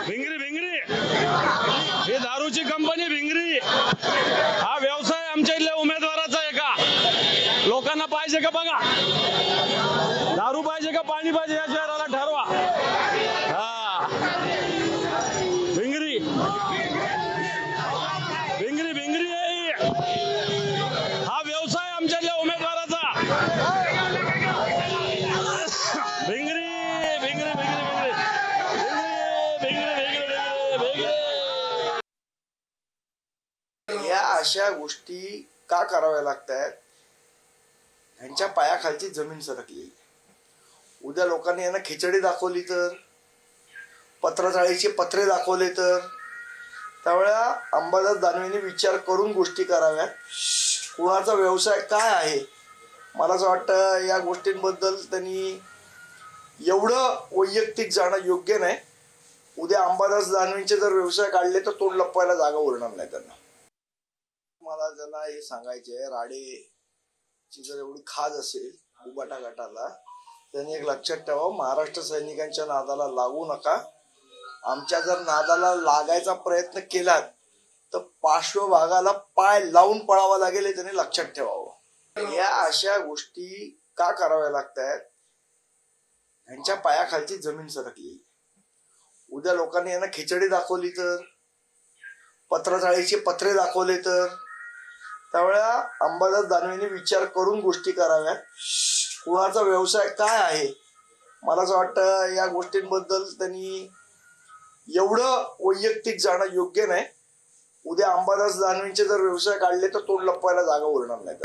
भिंगरी भिंगरी ही दारूची कंपनी भिंगरी हा व्यवसाय आमच्या इथल्या उमेदवाराचा आहे का? लोकांना पाहिजे का बघा, दारू पाहिजे का पाणी पाहिजे या शहराला ठरवा। हा भिंगरी भिंगरी भिंगरी हा व्यवसाय आमच्या इथल्या उमेदवाराचा। भिंगरी भिंगरी भिंगरी या अशा गोष्टी का कराव्या लागतात? ह्यांच्या पायाखालची जमीन सरकली। उद्या लोकांनी यांना खिचडी दाखवली तर, पत्रचाळीचे पत्रे दाखवले तर, त्यावेळेला अंबादास दानवेंनी विचार करून गोष्टी कराव्यात। कुणाचा व्यवसाय काय आहे, मला असं वाटतं या गोष्टींबद्दल त्यांनी एवढं वैयक्तिक जाणं योग्य नाही। उद्या अंबादास दानवेंचे जर व्यवसाय काढले तर तोंड लपवायला जागा उरणार नाही त्यांना। मला त्यांना हे सांगायचे आहे, राडेची जर एवढी खाज असेल उबाटा गटाला, त्यांनी एक लक्षात ठेवा, महाराष्ट्र सैनिकांच्या नादाला लागू नका। आमच्या जर नादाला लागायचा प्रयत्न केलात तर पार्श्वभागाला पाय लावून पळावा लागेल हे त्यांनी लक्षात ठेवावं। या अशा गोष्टी का कराव्या लागतात? ह्यांच्या पायाखालची जमीन सरकली। उद्या लोकांनी यांना खिचडी दाखवली तर, पत्रचाळीचे पत्रे दाखवले तर, त्यावेळेला अंबादास दानवेंनी विचार करून गोष्टी कराव्यात। कुणाचा व्यवसाय काय आहे, मला असं वाटतं या गोष्टींबद्दल त्यांनी एवढं वैयक्तिक जाणं योग्य नाही। उद्या अंबादास दानवेंचे जर व्यवसाय काढले तर तोंड लपवायला जागा उरणार नाही।